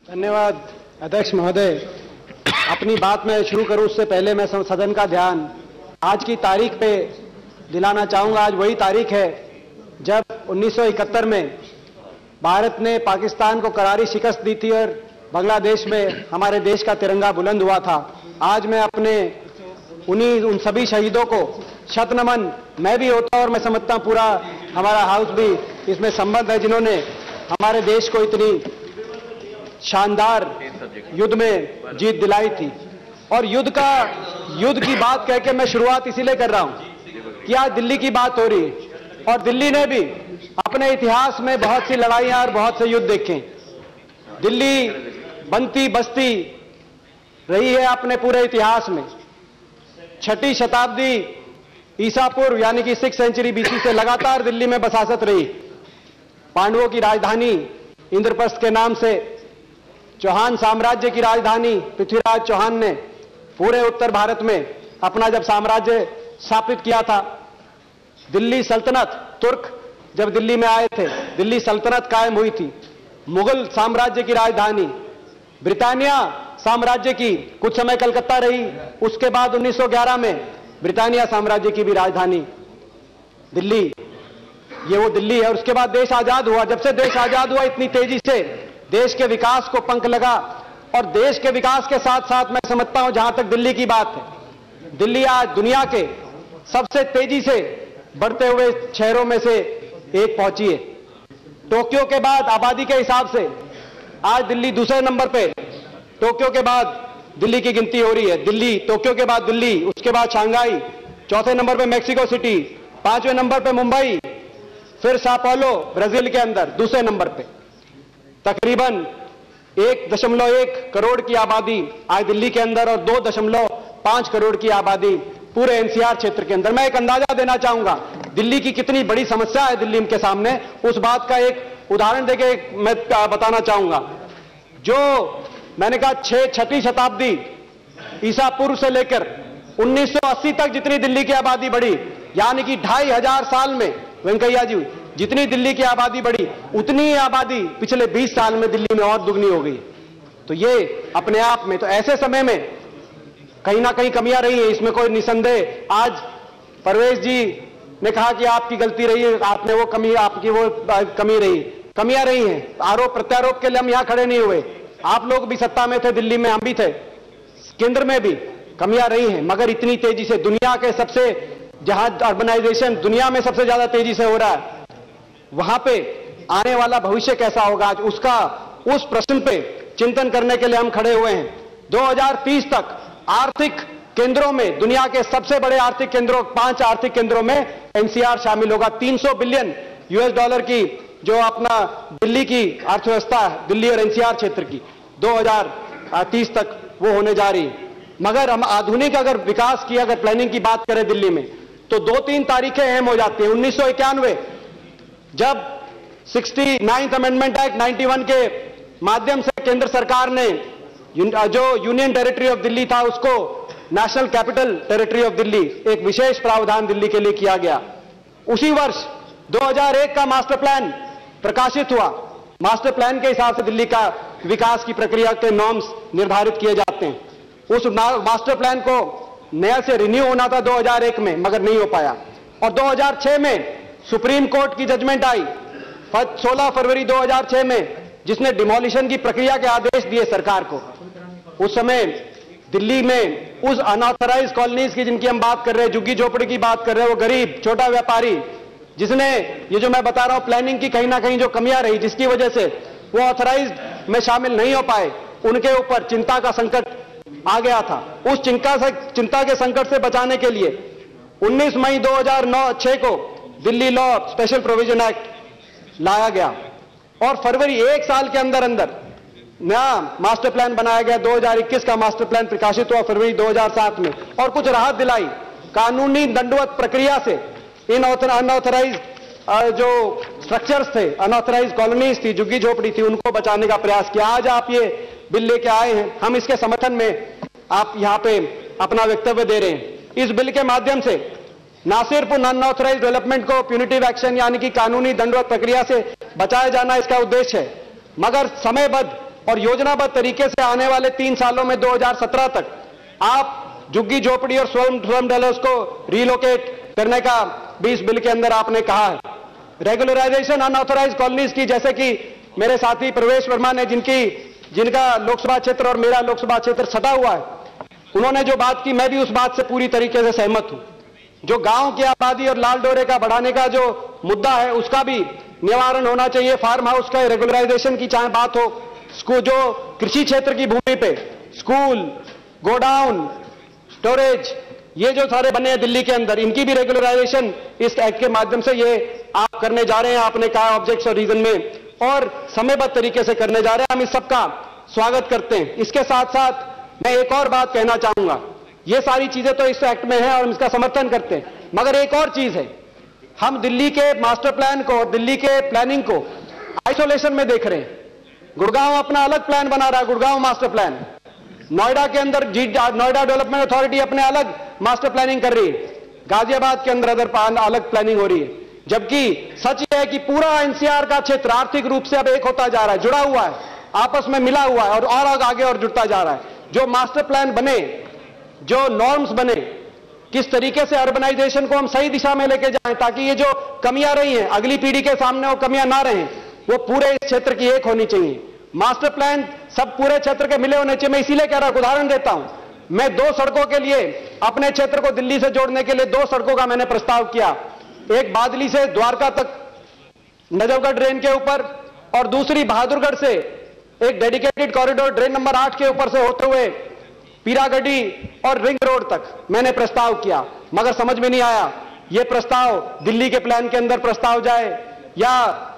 धन्यवाद अध्यक्ष महोदय। अपनी बात मैं शुरू करूं उससे पहले मैं सदन का ध्यान आज की तारीख पे दिलाना चाहूंगा। आज वही तारीख है जब 1971 में भारत ने पाकिस्तान को करारी शिकस्त दी थी और बांग्लादेश में हमारे देश का तिरंगा बुलंद हुआ था। आज मैं अपने उन सभी शहीदों को शत नमन मैं भी होता और मैं समझता हूं पूरा हमारा हाउस भी इसमें संबद्ध है, जिन्होंने हमारे देश को इतनी शानदार युद्ध में जीत दिलाई थी। और युद्ध की बात कह के मैं शुरुआत इसीलिए कर रहा हूं कि आज दिल्ली की बात हो रही है और दिल्ली ने भी अपने इतिहास में बहुत सी लड़ाइयां और बहुत से युद्ध देखे। दिल्ली बनती बसती रही है अपने पूरे इतिहास में। 6ठी शताब्दी ईसा पूर्व यानी कि 6th सेंचुरी BC से लगातार दिल्ली में बसासत रही। पांडवों की राजधानी इंद्रप्रस्थ के नाम से चौहान साम्राज्य की राजधानी पृथ्वीराज चौहान ने पूरे उत्तर भारत में अपना जब साम्राज्य स्थापित किया था। दिल्ली सल्तनत, तुर्क जब दिल्ली में आए थे, दिल्ली सल्तनत कायम हुई थी। मुगल साम्राज्य की राजधानी, ब्रिटानिया साम्राज्य की कुछ समय कलकत्ता रही, उसके बाद 1911 में ब्रिटानिया साम्राज्य की भी राजधानी दिल्ली, ये वो दिल्ली है। और उसके बाद देश आजाद हुआ। जब से देश आजाद हुआ इतनी तेजी से देश के विकास को पंख लगा और देश के विकास के साथ साथ मैं समझता हूं जहां तक दिल्ली की बात है, दिल्ली आज दुनिया के सबसे तेजी से बढ़ते हुए शहरों में से एक पहुंची है। टोक्यो के बाद आबादी के हिसाब से आज दिल्ली दूसरे नंबर पे, टोक्यो के बाद दिल्ली की गिनती हो रही है। दिल्ली, टोक्यो के बाद दिल्ली, उसके बाद शंघाई, चौथे नंबर पे मैक्सिको सिटी, 5वें नंबर पे मुंबई, फिर sao paulo ब्राजील के अंदर दूसरे नंबर पे। तकरीबन 1.1 करोड़ की आबादी आज दिल्ली के अंदर और 2.5 करोड़ की आबादी पूरे NCR क्षेत्र के अंदर। मैं एक अंदाजा देना चाहूंगा दिल्ली की कितनी बड़ी समस्या है दिल्ली के सामने, उस बात का एक उदाहरण देके मैं बताना चाहूंगा। जो मैंने कहा 6ठी शताब्दी ईसा पूर्व से लेकर 1980 तक जितनी दिल्ली की आबादी बढ़ी, यानी कि 2500 साल में वेंकैया जी जितनी दिल्ली की आबादी बढ़ी उतनी आबादी पिछले 20 साल में दिल्ली में और दुगनी हो गई। तो ये अपने आप में, तो ऐसे समय में कहीं ना कहीं कमियां रही है, इसमें कोई निसंदेह। आज परवेज जी ने कहा कि आपकी गलती रही है, आपने वो कमी, आपकी वो कमी रही, कमियां रही हैं। आरोप प्रत्यारोप के लिए हम यहां खड़े नहीं हुए। आप लोग भी सत्ता में थे, दिल्ली में हम भी थे, केंद्र में भी कमियां रही हैं, मगर इतनी तेजी से दुनिया के सबसे, जहां अर्बनाइजेशन दुनिया में सबसे ज्यादा तेजी से हो रहा है, वहां पे आने वाला भविष्य कैसा होगा आज उसका, उस प्रश्न पे चिंतन करने के लिए हम खड़े हुए हैं। 2030 तक आर्थिक केंद्रों में, दुनिया के सबसे बड़े आर्थिक केंद्रों, 5 आर्थिक केंद्रों में NCR शामिल होगा। $300 बिलियन की जो अपना दिल्ली की अर्थव्यवस्था है, दिल्ली और NCR क्षेत्र की, 2030 तक वो होने जा रही है। मगर हम आधुनिक अगर विकास की, अगर प्लानिंग की बात करें दिल्ली में, तो 2-3 तारीखें अहम हो जाती हैं। 1991 जब 69th अमेंडमेंट एक्ट 91 के माध्यम से केंद्र सरकार ने जो यूनियन टेरिटरी ऑफ दिल्ली था उसको national capital territory of Delhi, एक विशेष प्रावधान दिल्ली के लिए किया गया। उसी वर्ष 2001 का मास्टर प्लान प्रकाशित हुआ। मास्टर प्लान के हिसाब से दिल्ली का विकास की प्रक्रिया के नॉर्म्स निर्धारित किए जाते हैं। उस मास्टर प्लान को नया से रिन्यू होना था 2001 में, मगर नहीं हो पाया। और 2006 में सुप्रीम कोर्ट की जजमेंट आई 16 फरवरी 2006 में, जिसने डिमोलिशन की प्रक्रिया के आदेश दिए सरकार को। उस समय दिल्ली में उस अनऑथराइज्ड कॉलोनीज की जिनकी हम बात कर रहे हैं, झुग्गी झोपड़ी की बात कर रहे हैं, वो गरीब छोटा व्यापारी, जिसने ये जो मैं बता रहा हूं प्लानिंग की कहीं ना कहीं जो कमियां रही, जिसकी वजह से वो ऑथराइज्ड में शामिल नहीं हो पाए, उनके ऊपर चिंता का संकट आ गया था। उस चिंता के संकट से बचाने के लिए 19 मई 2006 को Delhi law special provision act लाया गया और फरवरी 1 साल के अंदर अंदर नया मास्टर प्लान बनाया गया। 2021 का मास्टर प्लान प्रकाशित हुआ फरवरी 2007 में और कुछ राहत दिलाई। कानूनी दंडवत प्रक्रिया से इन अनऑथराइज्ड जो स्ट्रक्चर्स थे, अनऑथराइज्ड कॉलोनीज थी, झुग्गी झोपड़ी थी, उनको बचाने का प्रयास किया। आज आप ये बिल लेके आए हैं, हम इसके समर्थन में आप यहां पे अपना वक्तव्य दे रहे हैं। इस बिल के माध्यम से ना सिर्फ अनऑथराइज्ड डेवलपमेंट को प्यूनिटिव एक्शन यानी कि कानूनी दंडवत प्रक्रिया से बचाया जाना इसका उद्देश्य है, मगर समयबद्ध और योजनाबद्ध तरीके से आने वाले 3 सालों में 2017 तक आप झुग्गी झोपड़ी और स्लम डवेलपर्स को रिलोकेट करने का भी इस बिल के अंदर आपने कहा है। रेगुलराइजेशन अनऑथराइज्ड कॉलोनीज की, जैसे कि मेरे साथी प्रवेश वर्मा ने जिनका लोकसभा क्षेत्र और मेरा लोकसभा क्षेत्र सटा हुआ है, उन्होंने जो बात की, मैं भी उस बात से पूरी तरीके से सहमत हूं। जो गांव की आबादी और लाल डोरे का बढ़ाने का जो मुद्दा है, उसका भी निवारण होना चाहिए। फार्म हाउस का रेगुलराइजेशन की चाहे बात हो, जो कृषि क्षेत्र की भूमि पे स्कूल, गोडाउन, स्टोरेज, ये जो सारे बने हैं दिल्ली के अंदर, इनकी भी रेगुलराइजेशन इस एक्ट के माध्यम से ये आप करने जा रहे हैं। आपने कहा ऑब्जेक्ट्स और रीजन में, और समयबद्ध तरीके से करने जा रहे हैं। हम इस सबका स्वागत करते हैं। इसके साथ साथ मैं एक और बात कहना चाहूंगा। ये सारी चीजें तो इस एक्ट में हैं और हम इसका समर्थन करते हैं, मगर एक और चीज है, हम दिल्ली के मास्टर प्लान को, दिल्ली के प्लानिंग को आइसोलेशन में देख रहे हैं। गुड़गांव अपना अलग प्लान बना रहा है, गुड़गांव मास्टर प्लान। नोएडा के अंदर नोएडा डेवलपमेंट अथॉरिटी अपने अलग मास्टर प्लानिंग कर रही है। गाजियाबाद के अंदर अलग प्लानिंग हो रही है। जबकि सच यह है कि पूरा एनसीआर का क्षेत्र आर्थिक रूप से अब एक होता जा रहा है, जुड़ा हुआ है, आपस में मिला हुआ है और आगे और जुड़ता जा रहा है। जो मास्टर प्लान बने, जो नॉर्म्स बने, किस तरीके से अर्बनाइजेशन को हम सही दिशा में लेके जाएं, ताकि ये जो कमियां रही हैं अगली पीढ़ी के सामने वो कमियां ना रहें, वो पूरे इस क्षेत्र की एक होनी चाहिए। मास्टर प्लान सब पूरे क्षेत्र के मिले होने चाहिए। मैं इसीलिए कह रहा हूं, उदाहरण देता हूं, मैं 2 सड़कों के लिए अपने क्षेत्र को दिल्ली से जोड़ने के लिए 2 सड़कों का मैंने प्रस्ताव किया। एक बादली से द्वारका तक नजफगढ़ ड्रेन के ऊपर, और दूसरी बहादुरगढ़ से एक डेडिकेटेड कॉरिडोर ड्रेन नंबर 8 के ऊपर से होते हुए पीरागढ़ी और रिंग रोड तक मैंने प्रस्ताव किया। मगर समझ में नहीं आया यह प्रस्ताव दिल्ली के प्लान के अंदर प्रस्ताव जाए या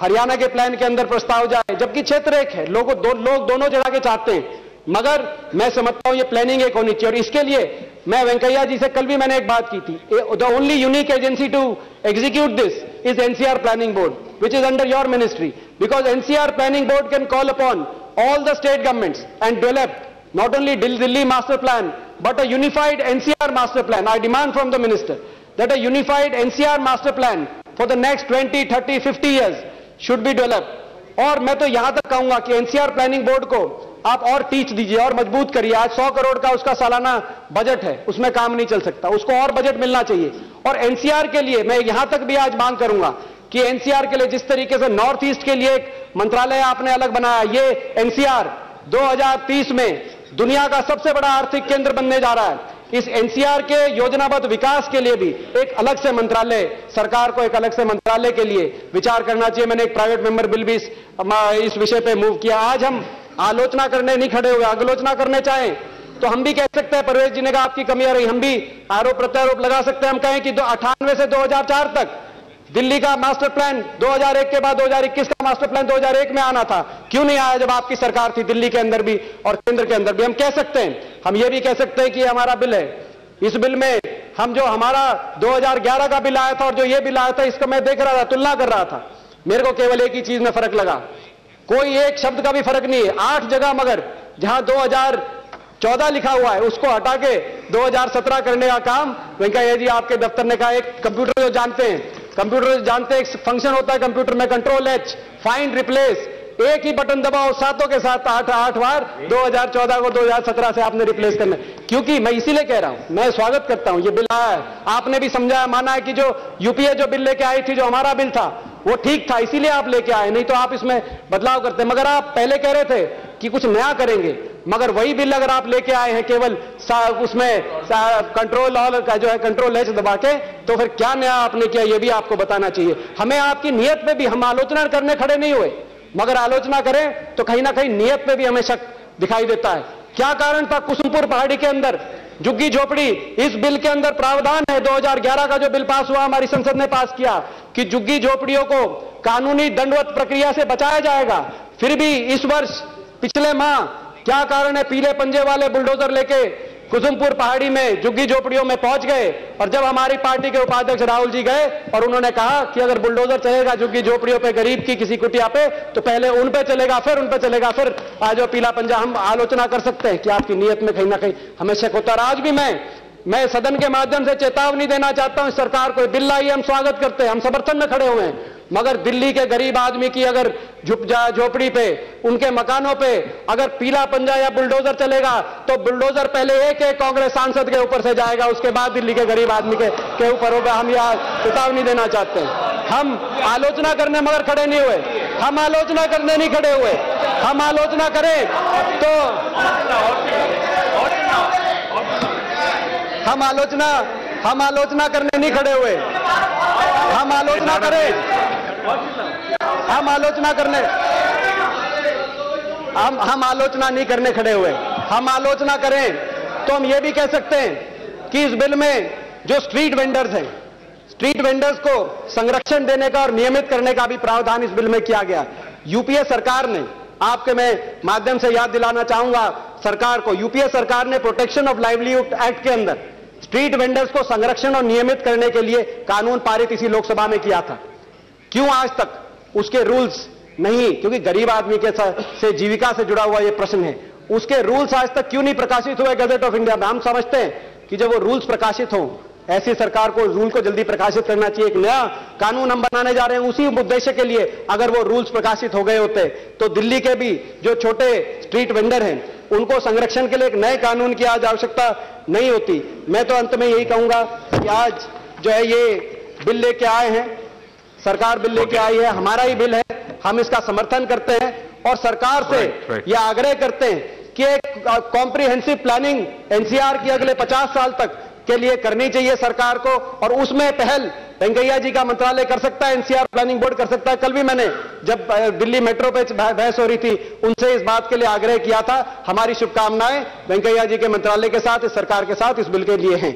हरियाणा के प्लान के अंदर प्रस्ताव जाए, जबकि क्षेत्र एक है, लोग दोनों जगह के चाहते हैं। मगर मैं समझता हूं ये प्लानिंग एक होनी चाहिए, और इसके लिए मैं वेंकैया जी से कल भी मैंने एक बात की थी। The only unique agency to execute this is NCR planning board, which is under your ministry, because NCR planning board can call upon all the state governments and develop not only Delhi master plan but a unified NCR master plan. I demand from the minister that a unified NCR master plan for the next 20, 30, 50 years should be developed. और मैं तो यहां तक कहूंगा कि NCR planning board को आप और टीच दीजिए और मजबूत करिए। आज 100 करोड़ का उसका सालाना बजट है, उसमें काम नहीं चल सकता, उसको और बजट मिलना चाहिए। और एनसीआर के लिए मैं यहां तक भी आज मांग करूंगा कि एनसीआर के लिए जिस तरीके से नॉर्थ ईस्ट के लिए एक मंत्रालय आपने अलग बनाया, ये एनसीआर 2030 में दुनिया का सबसे बड़ा आर्थिक केंद्र बनने जा रहा है। इस एनसीआर के योजनाबद्ध विकास के लिए भी एक अलग से मंत्रालय, सरकार को एक अलग से मंत्रालय के लिए विचार करना चाहिए। मैंने एक प्राइवेट मेंबर बिल भी इस विषय पे मूव किया। आज हम आलोचना करने नहीं खड़े हुए, आलोचना करने चाहें तो हम भी कह सकते हैं, परवेज जी ने कहा आपकी कमियां रही, हम भी आरोप प्रत्यारोप लगा सकते हैं। हम कहें कि 98 से 2004 तक दिल्ली का मास्टर प्लान 2001 के बाद 2021 का मास्टर प्लान 2001 में आना था, क्यों नहीं आया जब आपकी सरकार थी, दिल्ली के अंदर भी और केंद्र के अंदर भी। हम कह सकते हैं, हम ये भी कह सकते हैं कि हमारा बिल है, इस बिल में हम जो हमारा 2011 का बिल आया था और जो ये बिल आया था, इसका मैं देख रहा था, तुलना कर रहा था, मेरे को केवल एक ही चीज में फर्क लगा, कोई एक शब्द का भी फर्क नहीं है। 8 जगह मगर जहां 2014 लिखा हुआ है उसको हटा के 2017 करने का काम वेंकैया जी आपके दफ्तर ने कहा। एक कंप्यूटर जो जानते हैं, एक फंक्शन होता है कंप्यूटर में, कंट्रोल H, फाइंड रिप्लेस, एक ही बटन दबाओ, सातों के साथ 8 बार 2014 को 2017 से आपने रिप्लेस करना है। क्योंकि मैं इसीलिए कह रहा हूं, मैं स्वागत करता हूं, ये बिल आया है, आपने भी समझा, माना है कि जो यूपीए जो बिल लेके आई थी, जो हमारा बिल था वो ठीक था, इसीलिए आप लेके आए, नहीं तो आप इसमें बदलाव करते। मगर आप पहले कह रहे थे कि कुछ नया करेंगे, मगर वही बिल अगर आप लेके आए हैं केवल उसमें कंट्रोल ऑल का जो है कंट्रोल H दबा के, तो फिर क्या नया आपने किया ये भी आपको बताना चाहिए। हमें आपकी नियत पे भी, हम आलोचना करने खड़े नहीं हुए, मगर आलोचना करें तो कहीं ना कहीं नियत पे भी हमें शक दिखाई देता है। क्या कारण था कुसुमपुर पहाड़ी के अंदर झुग्गी झोपड़ी? इस बिल के अंदर प्रावधान है, 2011 का जो बिल पास हुआ, हमारी संसद ने पास किया, कि झुग्गी झोपड़ियों को कानूनी दंडवत प्रक्रिया से बचाया जाएगा। फिर भी इस वर्ष पिछले माह क्या कारण है, पीले पंजे वाले बुलडोजर लेके कुसुमपुर पहाड़ी में झुग्गी झोपड़ियों में पहुंच गए। और जब हमारी पार्टी के उपाध्यक्ष राहुल जी गए और उन्होंने कहा कि अगर बुलडोजर चलेगा झुग्गी झोपड़ियों पे, गरीब की किसी कुटिया पे, तो पहले उन पे चलेगा, फिर उन पे चलेगा, फिर आज पीला पंजा। हम आलोचना कर सकते हैं कि आपकी नीयत में कहीं ना कहीं हमें शक होता है। आज भी मैं सदन के माध्यम से चेतावनी देना चाहता हूं सरकार को, बिल लाई, हम स्वागत करते हैं, हम समर्थन में खड़े हुए हैं, मगर दिल्ली के गरीब आदमी की अगर झोपड़ी पे, उनके मकानों पे अगर पीला पंजा या बुलडोजर चलेगा तो बुलडोजर पहले एक कांग्रेस सांसद के ऊपर से जाएगा, उसके बाद दिल्ली के गरीब आदमी के ऊपर होगा। हम यह चेतावनी देना चाहते हैं। हम आलोचना करने मगर खड़े नहीं हुए, हम आलोचना करने नहीं खड़े हुए। हम आलोचना करें तो हम आलोचना करने नहीं खड़े हुए। हम आलोचना करें, हम आलोचना नहीं करने खड़े हुए। हम आलोचना करें तो हम ये भी कह सकते हैं कि इस बिल में जो स्ट्रीट वेंडर्स हैं, स्ट्रीट वेंडर्स को संरक्षण देने का और नियमित करने का भी प्रावधान इस बिल में किया गया। यूपीए सरकार ने, आपके मैं माध्यम से याद दिलाना चाहूंगा सरकार को, यूपीए सरकार ने प्रोटेक्शन ऑफ लाइवलीहुड एक्ट के अंदर स्ट्रीट वेंडर्स को संरक्षण और नियमित करने के लिए कानून पारित इसी लोकसभा में किया था। क्यों आज तक उसके रूल्स नहीं, क्योंकि गरीब आदमी के से जीविका से जुड़ा हुआ यह प्रश्न है, उसके रूल्स आज तक क्यों नहीं प्रकाशित हुए गजट ऑफ इंडिया में? हम समझते हैं कि जब वो रूल्स प्रकाशित हों, ऐसी सरकार को रूल को जल्दी प्रकाशित करना चाहिए। एक नया कानून हम बनाने जा रहे हैं उसी उद्देश्य के लिए। अगर वो रूल्स प्रकाशित हो गए होते तो दिल्ली के भी जो छोटे स्ट्रीट वेंडर हैं उनको संरक्षण के लिए एक नए कानून की आज आवश्यकता नहीं होती। मैं तो अंत में यही कहूंगा कि आज जो है ये बिल लेके आए हैं, सरकार बिल लेके आई है, हमारा ही बिल है, हम इसका समर्थन करते हैं और सरकार से यह आग्रह करते हैं कि एक कॉम्प्रिहेंसिव प्लानिंग एनसीआर की अगले 50 साल तक के लिए करनी चाहिए सरकार को, और उसमें पहल वेंकैया जी का मंत्रालय कर सकता है, एनसीआर प्लानिंग बोर्ड कर सकता है। कल भी मैंने जब दिल्ली मेट्रो पे बहस हो रही थी उनसे इस बात के लिए आग्रह किया था। हमारी शुभकामनाएं वेंकैया जी के मंत्रालय के साथ, इस सरकार के साथ इस बिल के लिए हैं।